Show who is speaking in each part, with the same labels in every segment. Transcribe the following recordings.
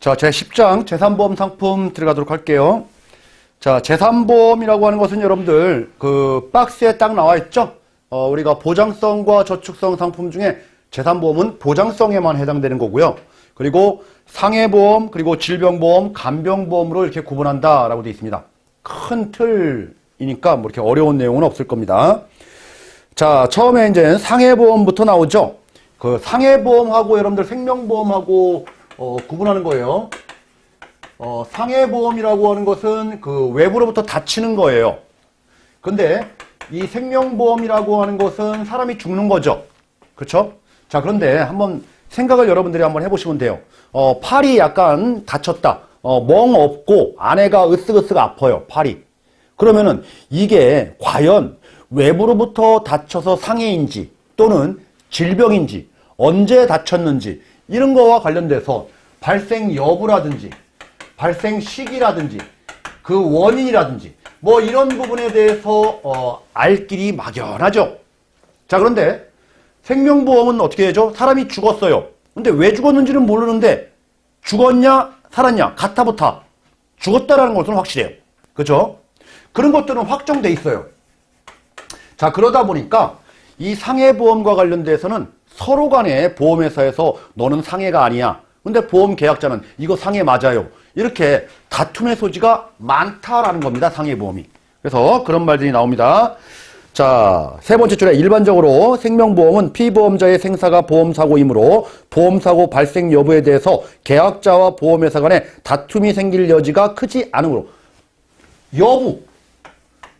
Speaker 1: 자, 제10장 재산보험 상품 들어가도록 할게요. 자, 재산보험이라고 하는 것은 여러분들 그 박스에 딱 나와 있죠? 우리가 보장성과 저축성 상품 중에 재산보험은 보장성에만 해당되는 거고요. 그리고 상해보험, 그리고 질병보험, 간병보험으로 이렇게 구분한다라고 되어 있습니다. 큰 틀이니까 뭐 이렇게 어려운 내용은 없을 겁니다. 자, 처음에 이제 상해보험부터 나오죠. 그 상해보험하고 여러분들 생명보험하고 구분하는 거예요. 상해보험이라고 하는 것은 그 외부로부터 다치는 거예요. 근데 이 생명보험이라고 하는 것은 사람이 죽는 거죠. 그렇죠? 자, 그런데 한번 생각을 여러분들이 한번 해보시면 돼요. 팔이 약간 다쳤다. 멍 없고 안에가 으쓱으쓱 아파요. 팔이. 그러면은 이게 과연 외부로부터 다쳐서 상해인지 또는 질병인지 언제 다쳤는지 이런 거와 관련돼서 발생 여부라든지 발생 시기라든지 그 원인이라든지 뭐 이런 부분에 대해서 알 길이 막연하죠. 자, 그런데 생명보험은 어떻게 되죠? 사람이 죽었어요. 근데 왜 죽었는지는 모르는데 죽었냐 살았냐 가타부타 죽었다라는 것은 확실해요. 그죠? 그런 것들은 확정돼 있어요. 자, 그러다 보니까 이 상해보험과 관련돼서는 서로 간에 보험회사에서 너는 상해가 아니야. 근데 보험 계약자는 이거 상해 맞아요. 이렇게 다툼의 소지가 많다라는 겁니다. 상해보험이. 그래서 그런 말들이 나옵니다. 자, 세 번째 줄에 일반적으로 생명보험은 피보험자의 생사가 보험사고이므로 보험사고 발생 여부에 대해서 계약자와 보험회사 간에 다툼이 생길 여지가 크지 않으므로 여부,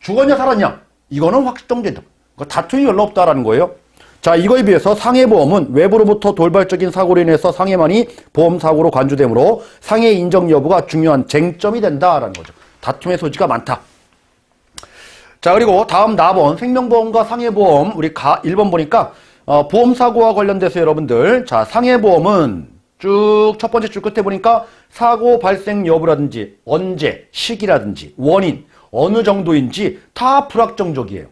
Speaker 1: 죽었냐 살았냐 이거는 확정된다. 다툼이 별로 없다라는 거예요. 자, 이거에 비해서 상해보험은 외부로부터 돌발적인 사고로 인해서 상해만이 보험사고로 간주되므로 상해 인정 여부가 중요한 쟁점이 된다라는 거죠. 다툼의 소지가 많다. 자, 그리고 다음 4번 생명보험과 상해보험 우리 1번 보니까 보험사고와 관련돼서 여러분들 자, 상해보험은 쭉 첫 번째 줄 끝에 보니까 사고 발생 여부라든지 언제, 시기라든지 원인, 어느 정도인지 다 불확정적이에요.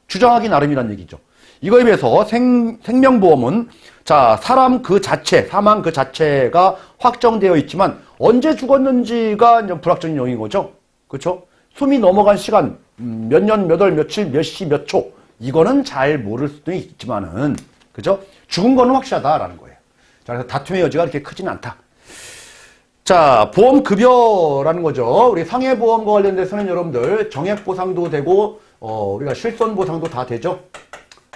Speaker 1: 주장하기 나름이란 얘기죠. 이거에 비해서 생명보험은 자, 사람 그 자체, 사망 그 자체가 확정되어 있지만 언제 죽었는지가 이제 불확정인 영역인 거죠. 그렇죠? 숨이 넘어간 시간 몇 년, 몇 월, 며칠, 몇 시, 몇 초 이거는 잘 모를 수도 있지만은 그죠? 죽은 거는 확실하다라는 거예요. 자, 그래서 다툼의 여지가 그렇게 크지는 않다. 자, 보험급여라는 거죠. 우리 상해보험과 관련돼서는 여러분들 정액보상도 되고 우리가 실손보상도 다 되죠.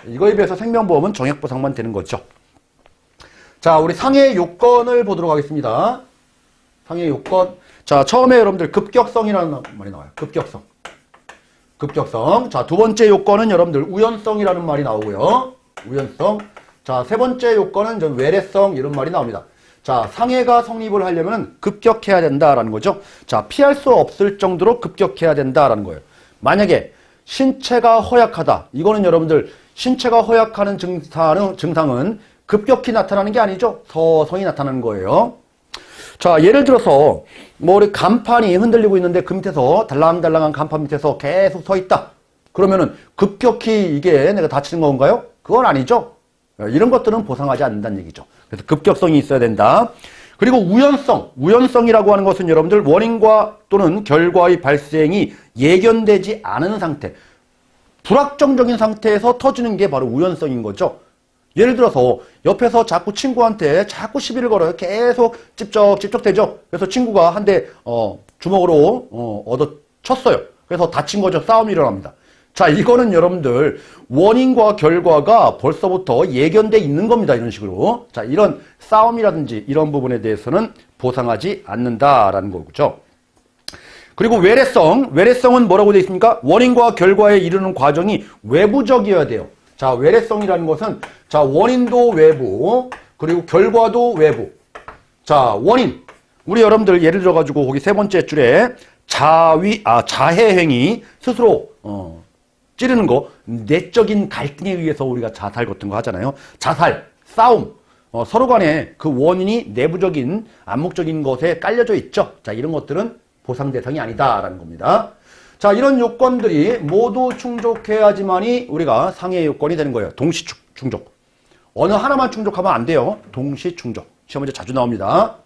Speaker 1: 이거에 비해서 생명보험은 정액보상만 되는 거죠. 자, 우리 상해 요건을 보도록 하겠습니다. 상해 요건. 자, 처음에 여러분들 급격성이라는 말이 나와요. 급격성. 급격성. 자, 두 번째 요건은 여러분들 우연성이라는 말이 나오고요. 우연성. 자, 세 번째 요건은 좀 외래성 이런 말이 나옵니다. 자, 상해가 성립을 하려면 급격해야 된다라는 거죠. 자, 피할 수 없을 정도로 급격해야 된다라는 거예요. 만약에 신체가 허약하다. 이거는 여러분들 신체가 허약하는 증상은 급격히 나타나는 게 아니죠. 서서히 나타나는 거예요. 자, 예를 들어서 뭐 우리 간판이 흔들리고 있는데 그 밑에서 달랑달랑한 간판 밑에서 계속 서 있다. 그러면은 급격히 이게 내가 다치는 건가요? 그건 아니죠. 이런 것들은 보상하지 않는다는 얘기죠. 그래서 급격성이 있어야 된다. 그리고 우연성이라고 하는 것은 여러분들 원인과 또는 결과의 발생이 예견되지 않은 상태, 불확정적인 상태에서 터지는 게 바로 우연성인 거죠. 예를 들어서 옆에서 자꾸 친구한테 자꾸 시비를 걸어요. 계속 찝쩍대죠. 그래서 친구가 한 대 주먹으로 얻어 쳤어요. 그래서 다친 거죠. 싸움이 일어납니다. 자, 이거는 여러분들 원인과 결과가 벌써부터 예견돼 있는 겁니다. 이런 식으로. 자, 이런 싸움이라든지 이런 부분에 대해서는 보상하지 않는다라는 거죠. 그리고 외래성은 뭐라고 되어 있습니까? 원인과 결과에 이르는 과정이 외부적이어야 돼요. 자, 외래성이라는 것은 자, 원인도 외부, 그리고 결과도 외부. 자, 원인. 우리 여러분들 예를 들어 가지고 거기 세 번째 줄에 자해 행위, 스스로 찌르는 거, 내적인 갈등에 의해서 우리가 자살 같은 거 하잖아요. 자살, 싸움, 서로 간에 그 원인이 내부적인, 암묵적인 것에 깔려져 있죠. 자, 이런 것들은 보상 대상이 아니다라는 겁니다. 자, 이런 요건들이 모두 충족해야지만이 우리가 상해 요건이 되는 거예요. 동시 충족. 어느 하나만 충족하면 안 돼요. 동시 충족. 시험 문제 자주 나옵니다.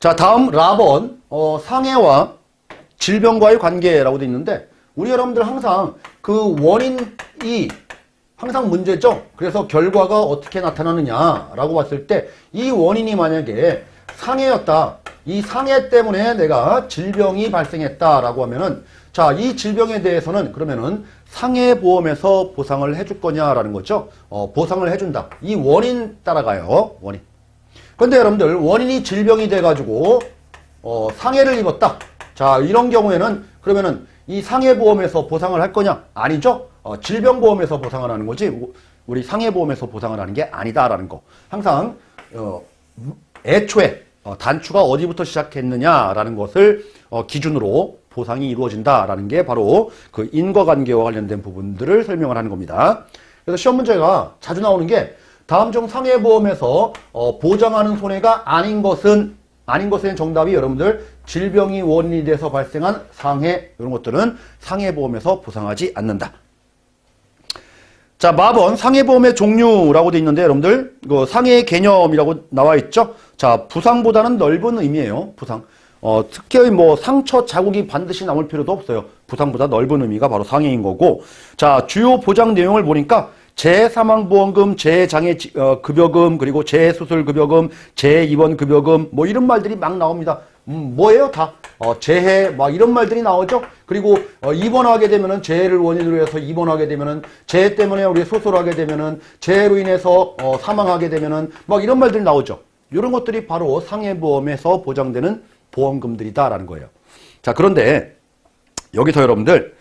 Speaker 1: 자, 다음 라번, 상해와 질병과의 관계라고 되어 있는데, 우리 여러분들 항상 그 원인이 항상 문제죠. 그래서 결과가 어떻게 나타나느냐라고 봤을 때, 이 원인이 만약에 상해였다. 이 상해 때문에 내가 질병이 발생했다라고 하면은, 자, 이 질병에 대해서는 그러면은 상해보험에서 보상을 해줄 거냐라는 거죠. 보상을 해준다. 이 원인 따라가요. 원인. 근데 여러분들 원인이 질병이 돼가지고 상해를 입었다. 자, 이런 경우에는 그러면은 이 상해보험에서 보상을 할 거냐? 아니죠. 질병보험에서 보상을 하는 거지 우리 상해보험에서 보상을 하는 게 아니다라는 거. 항상 애초에 단추가 어디부터 시작했느냐라는 것을 기준으로 보상이 이루어진다라는 게 바로 그 인과관계와 관련된 부분들을 설명을 하는 겁니다. 그래서 시험 문제가 자주 나오는 게 다음 중 상해보험에서 보장하는 손해가 아닌 것은 정답이 여러분들 질병이 원인이 돼서 발생한 상해, 이런 것들은 상해보험에서 보상하지 않는다. 자, 마번 상해보험의 종류라고 되어 있는데 여러분들 그 상해의 개념이라고 나와 있죠. 자, 부상보다는 넓은 의미예요. 부상. 특히 뭐 상처 자국이 반드시 남을 필요도 없어요. 부상보다 넓은 의미가 바로 상해인 거고. 자, 주요 보장 내용을 보니까 재사망보험금, 재장애급여금, 그리고 재수술급여금, 재입원급여금, 뭐 이런 말들이 막 나옵니다. 뭐예요? 다 재해, 막 이런 말들이 나오죠. 그리고 입원하게 되면은 재해를 원인으로 해서 입원하게 되면은 재해 때문에 우리 수술하게 되면은 재해로 인해서 사망하게 되면은 막 이런 말들이 나오죠. 이런 것들이 바로 상해보험에서 보장되는 보험금들이다라는 거예요. 자, 그런데 여기서 여러분들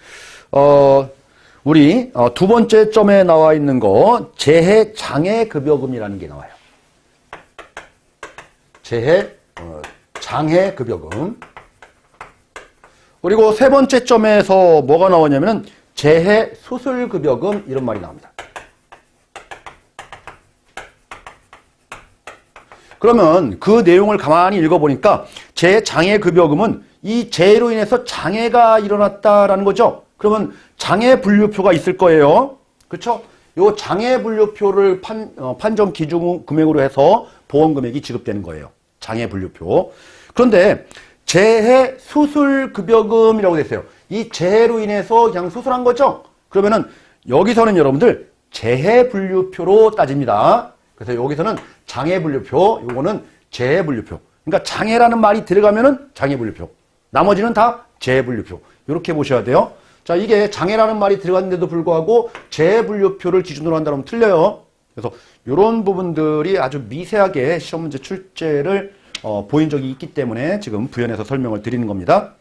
Speaker 1: 우리 두 번째 점에 나와 있는 거 재해 장애급여금이라는 게 나와요. 재해 장애급여금. 그리고 세 번째 점에서 뭐가 나오냐면은 재해 수술급여금 이런 말이 나옵니다. 그러면 그 내용을 가만히 읽어보니까 재장애급여금은 이 재해로 인해서 장애가 일어났다라는 거죠. 그러면 장애분류표가 있을 거예요. 그렇죠? 요 장애분류표를 판정 기준 금액으로 해서 보험금액이 지급되는 거예요. 장애분류표. 그런데 재해 수술급여금이라고 되어 있어요. 이 재해로 인해서 그냥 수술한 거죠. 그러면은 여기서는 여러분들 재해분류표로 따집니다. 그래서 여기서는 장애분류표, 요거는 재해분류표. 그러니까 장애라는 말이 들어가면은 장애분류표. 나머지는 다 재해분류표. 이렇게 보셔야 돼요. 자, 이게 장애라는 말이 들어갔는데도 불구하고 재해분류표를 기준으로 한다면 틀려요. 그래서 이런 부분들이 아주 미세하게 시험 문제 출제를 보인 적이 있기 때문에 지금 부연해서 설명을 드리는 겁니다.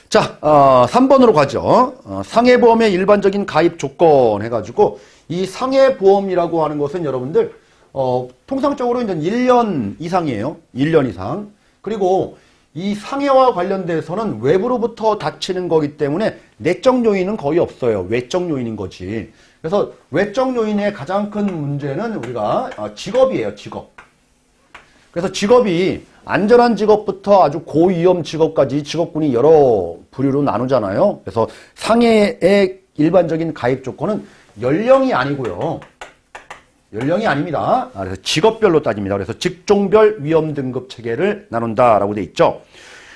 Speaker 1: 자, 3번으로 가죠. 상해보험의 일반적인 가입 조건 해가지고 이 상해보험이라고 하는 것은 여러분들 통상적으로 이제 1년 이상이에요. 1년 이상. 그리고 이 상해와 관련돼서는 외부로부터 다치는 거기 때문에 내적 요인은 거의 없어요. 외적 요인인 거지. 그래서 외적 요인의 가장 큰 문제는 우리가 직업이에요. 직업. 그래서 직업이 안전한 직업부터 아주 고위험 직업까지 직업군이 여러 부류로 나누잖아요. 그래서 상해의 일반적인 가입 조건은 연령이 아니고요. 연령이 아닙니다. 그래서 직업별로 따집니다. 그래서 직종별 위험 등급 체계를 나눈다라고 돼 있죠.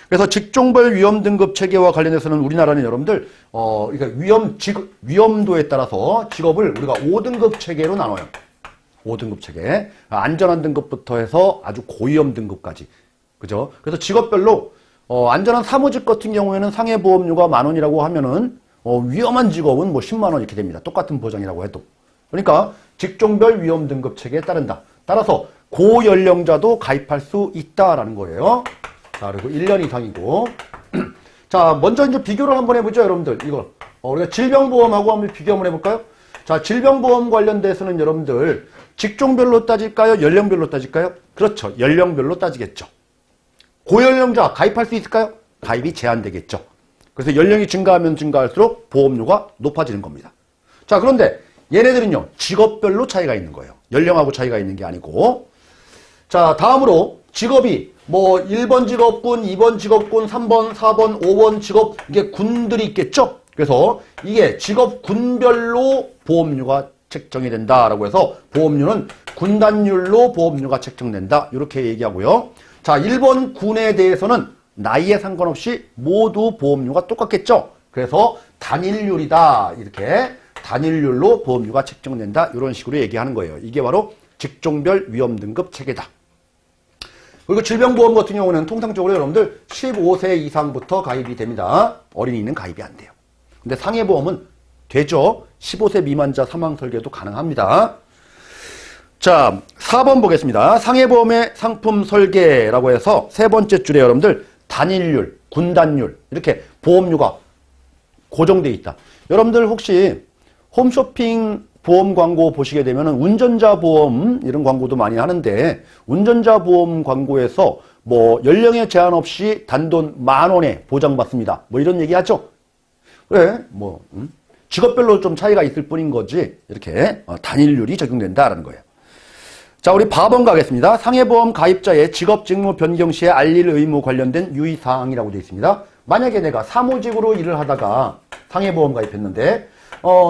Speaker 1: 그래서 직종별 위험 등급 체계와 관련해서는 우리나라는 여러분들 그러니까 위험도에 따라서 직업을 우리가 5등급 체계로 나눠요. 5등급 체계. 안전한 등급부터 해서 아주 고위험 등급까지. 그죠? 그래서 직업별로 안전한 사무직 같은 경우에는 상해보험료가 10,000원이라고 하면은 위험한 직업은 뭐 100,000원 이렇게 됩니다. 똑같은 보장이라고 해도. 그러니까 직종별 위험 등급 체계에 따른다. 따라서 고연령자도 가입할 수 있다라는 거예요. 자, 그리고 1년 이상이고. 자, 먼저 이제 비교를 한번 해보죠, 여러분들. 이거. 우리가 질병보험하고 한번 비교 한번 해볼까요? 자, 질병보험 관련돼서는 여러분들 직종별로 따질까요? 연령별로 따질까요? 그렇죠. 연령별로 따지겠죠. 고연령자 가입할 수 있을까요? 가입이 제한되겠죠. 그래서 연령이 증가하면 증가할수록 보험료가 높아지는 겁니다. 자, 그런데 얘네들은요, 직업별로 차이가 있는 거예요. 연령하고 차이가 있는 게 아니고. 자, 다음으로 직업이 뭐 1번 직업군, 2번 직업군, 3번, 4번, 5번 직업, 이게 군들이 있겠죠? 그래서 이게 직업군별로 보험료가 책정이 된다라고 해서 보험료는 군단율로 보험료가 책정된다. 이렇게 얘기하고요. 자, 일본 군에 대해서는 나이에 상관없이 모두 보험료가 똑같겠죠. 그래서 단일률이다. 이렇게 단일률로 보험료가 책정된다. 이런 식으로 얘기하는 거예요. 이게 바로 직종별 위험 등급 체계다. 그리고 질병보험 같은 경우는 통상적으로 여러분들 15세 이상부터 가입이 됩니다. 어린이는 가입이 안 돼요. 근데 상해보험은 되죠. 15세 미만자 사망 설계도 가능합니다. 자, 4번 보겠습니다. 상해보험의 상품 설계라고 해서 세 번째 줄에 여러분들 단일률, 군단율 이렇게 보험료가 고정되어 있다. 여러분들 혹시 홈쇼핑 보험 광고 보시게 되면 운전자 보험 이런 광고도 많이 하는데 운전자 보험 광고에서 뭐 연령에 제한 없이 단돈 10,000원에 보장받습니다. 뭐 이런 얘기 하죠. 그래 뭐 직업별로 좀 차이가 있을 뿐인 거지 이렇게 단일률이 적용된다라는 거예요. 자, 우리 4번 가겠습니다. 상해보험 가입자의 직업 직무 변경 시에 알릴 의무 관련된 유의사항이라고 되어 있습니다. 만약에 내가 사무직으로 일을 하다가 상해보험 가입했는데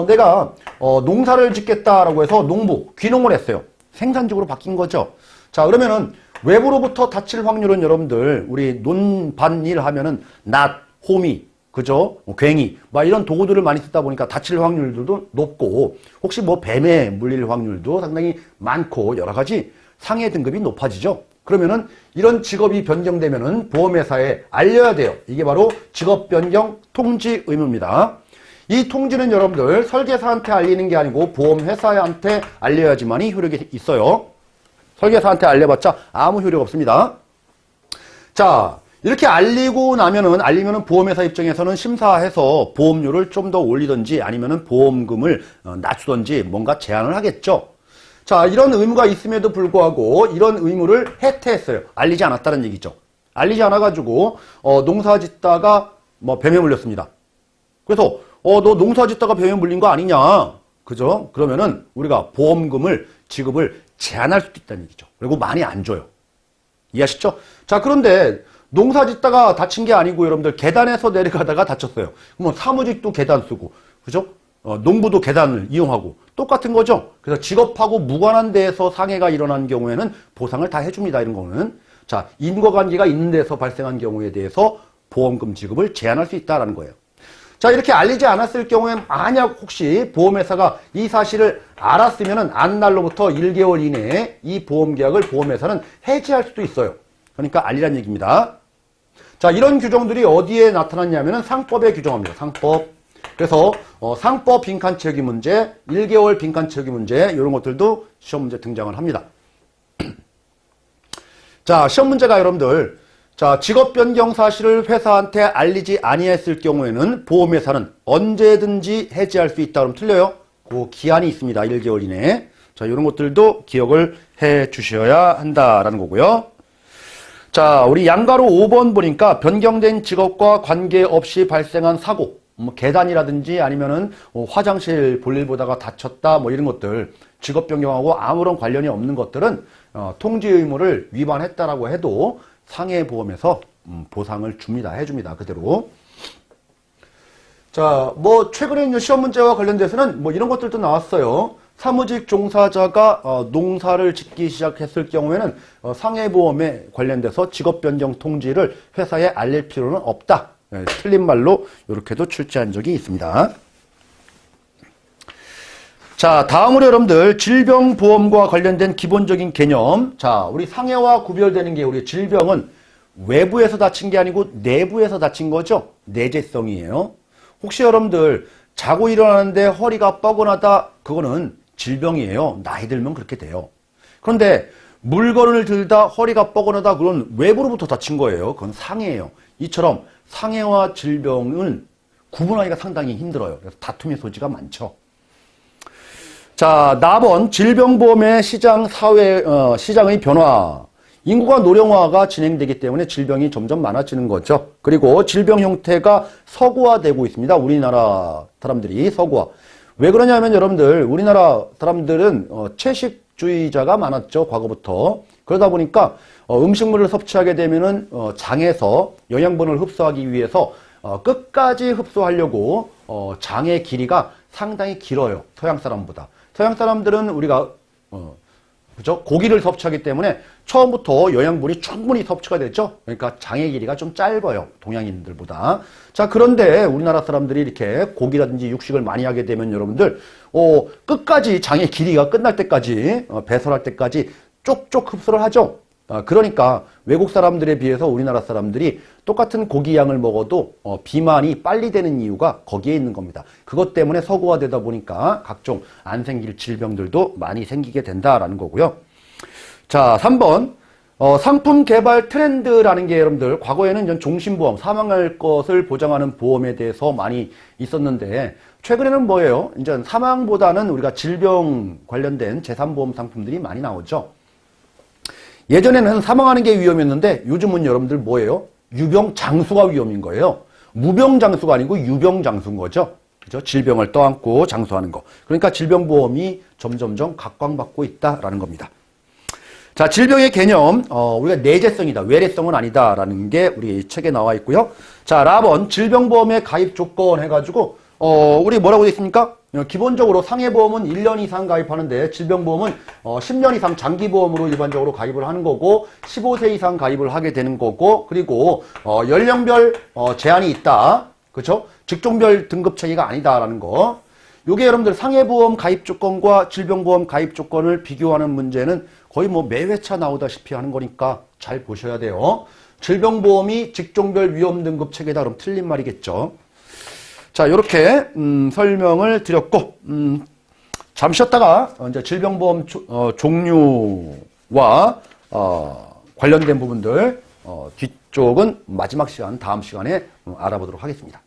Speaker 1: 내가 농사를 짓겠다라고 해서 농부, 귀농을 했어요. 생산직으로 바뀐 거죠. 자, 그러면은 외부로부터 다칠 확률은 여러분들 우리 논반일 하면은 낫, 호미, 그죠? 괭이, 막 이런 도구들을 많이 쓰다 보니까 다칠 확률들도 높고 혹시 뭐 뱀에 물릴 확률도 상당히 많고 여러 가지 상해 등급이 높아지죠. 그러면은 이런 직업이 변경되면은 보험회사에 알려야 돼요. 이게 바로 직업 변경 통지 의무입니다. 이 통지는 여러분들 설계사한테 알리는 게 아니고 보험회사한테 알려야지만이 효력이 있어요. 설계사한테 알려봤자 아무 효력 없습니다. 자, 이렇게 알리면은 보험회사 입장에서는 심사해서 보험료를 좀 더 올리든지 아니면은 보험금을 낮추든지 뭔가 제한을 하겠죠. 자, 이런 의무가 있음에도 불구하고 이런 의무를 해태했어요. 알리지 않았다는 얘기죠. 알리지 않아가지고 농사 짓다가 뭐 뱀에 물렸습니다. 그래서 너 농사 짓다가 뱀에 물린 거 아니냐? 그죠? 그러면은 우리가 보험금을 지급을 제한할 수도 있다는 얘기죠. 그리고 많이 안 줘요. 이해하시죠? 자, 그런데 농사 짓다가 다친 게 아니고 여러분들 계단에서 내려가다가 다쳤어요. 그러면 사무직도 계단 쓰고, 그죠? 농부도 계단을 이용하고 똑같은 거죠. 그래서 직업하고 무관한 데에서 상해가 일어난 경우에는 보상을 다 해줍니다. 이런 거는. 자, 인과관계가 있는 데서 발생한 경우에 대해서 보험금 지급을 제한할 수 있다는 거예요. 자, 이렇게 알리지 않았을 경우에 만약 혹시 보험회사가 이 사실을 알았으면은 안 날로부터 1개월 이내에 이 보험계약을 보험회사는 해지할 수도 있어요. 그러니까 알리란 얘기입니다. 자, 이런 규정들이 어디에 나타났냐면은 상법에 규정합니다. 상법. 그래서 상법 빈칸 채우기 문제, 1개월 빈칸 채우기 문제 이런 것들도 시험 문제 등장을 합니다. 자, 시험 문제가 여러분들 자, 직업 변경 사실을 회사한테 알리지 아니했을 경우에는 보험회사는 언제든지 해지할 수 있다. 그럼 틀려요? 그 기한이 있습니다. 1개월 이내에. 자, 이런 것들도 기억을 해 주셔야 한다라는 거고요. 자, 우리 양가로 5번 보니까 변경된 직업과 관계없이 발생한 사고, 뭐 계단이라든지 아니면은 화장실 볼일 보다가 다쳤다 뭐 이런 것들 직업 변경하고 아무런 관련이 없는 것들은 통지 의무를 위반했다라고 해도 상해보험에서 보상을 줍니다. 해줍니다. 그대로. 자, 뭐 최근에 이제 시험 문제와 관련돼서는 뭐 이런 것들도 나왔어요. 사무직 종사자가 농사를 짓기 시작했을 경우에는 상해보험에 관련돼서 직업 변경 통지를 회사에 알릴 필요는 없다. 네, 틀린 말로 이렇게도 출제한 적이 있습니다. 자, 다음으로 여러분들 질병보험과 관련된 기본적인 개념. 자, 우리 상해와 구별되는 게 우리 질병은 외부에서 다친 게 아니고 내부에서 다친 거죠. 내재성이에요. 혹시 여러분들 자고 일어나는데 허리가 뻐근하다, 그거는 질병이에요. 나이 들면 그렇게 돼요. 그런데 물건을 들다 허리가 뻐근하다, 그건 외부로부터 다친 거예요. 그건 상해예요. 이처럼 상해와 질병은 구분하기가 상당히 힘들어요. 그래서 다툼의 소지가 많죠. 자, 나번 질병보험의 시장의 변화. 인구가 노령화가 진행되기 때문에 질병이 점점 많아지는 거죠. 그리고 질병 형태가 서구화되고 있습니다. 우리나라 사람들이 서구화. 왜 그러냐면 여러분들 우리나라 사람들은 채식주의자가 많았죠. 과거부터. 그러다 보니까 음식물을 섭취하게 되면은 장에서 영양분을 흡수하기 위해서 끝까지 흡수하려고 장의 길이가 상당히 길어요. 서양 사람보다. 서양 사람들은 우리가 그죠? 고기를 섭취하기 때문에 처음부터 영양분이 충분히 섭취가 됐죠. 그러니까 장의 길이가 좀 짧아요. 동양인들보다. 자, 그런데 우리나라 사람들이 이렇게 고기라든지 육식을 많이 하게 되면 여러분들 끝까지 장의 길이가 끝날 때까지 배설할 때까지 쪽쪽 흡수를 하죠. 그러니까 외국 사람들에 비해서 우리나라 사람들이 똑같은 고기 양을 먹어도 비만이 빨리 되는 이유가 거기에 있는 겁니다. 그것 때문에 서구화되다 보니까 각종 안 생길 질병들도 많이 생기게 된다라는 거고요. 자, 3번 상품 개발 트렌드라는 게 여러분들 과거에는 이제 종신보험, 사망할 것을 보장하는 보험에 대해서 많이 있었는데 최근에는 뭐예요? 이제 사망보다는 우리가 질병 관련된 재산보험 상품들이 많이 나오죠. 예전에는 사망하는 게 위험이었는데 요즘은 여러분들 뭐예요? 유병장수가 위험인 거예요. 무병장수가 아니고 유병장수인 거죠. 그죠? 질병을 떠안고 장수하는 거. 그러니까 질병보험이 점점점 각광받고 있다라는 겁니다. 자, 질병의 개념, 우리가 내재성이다, 외래성은 아니다라는 게 우리 책에 나와 있고요. 자, 라번 질병보험의 가입 조건 해가지고 우리 뭐라고 되어 있습니까? 기본적으로 상해보험은 1년 이상 가입하는데 질병보험은 10년 이상 장기보험으로 일반적으로 가입을 하는 거고 15세 이상 가입을 하게 되는 거고 그리고 연령별 제한이 있다. 그렇죠? 직종별 등급 체계가 아니다라는 거. 요게 여러분들 상해보험 가입 조건과 질병보험 가입 조건을 비교하는 문제는 거의 뭐 매회차 나오다시피 하는 거니까 잘 보셔야 돼요. 질병보험이 직종별 위험 등급 체계다 그럼 틀린 말이겠죠. 자, 이렇게 설명을 드렸고 잠시 쉬었다가 이제 질병보험 종류와 관련된 부분들 뒤쪽은 마지막 시간, 다음 시간에 알아보도록 하겠습니다.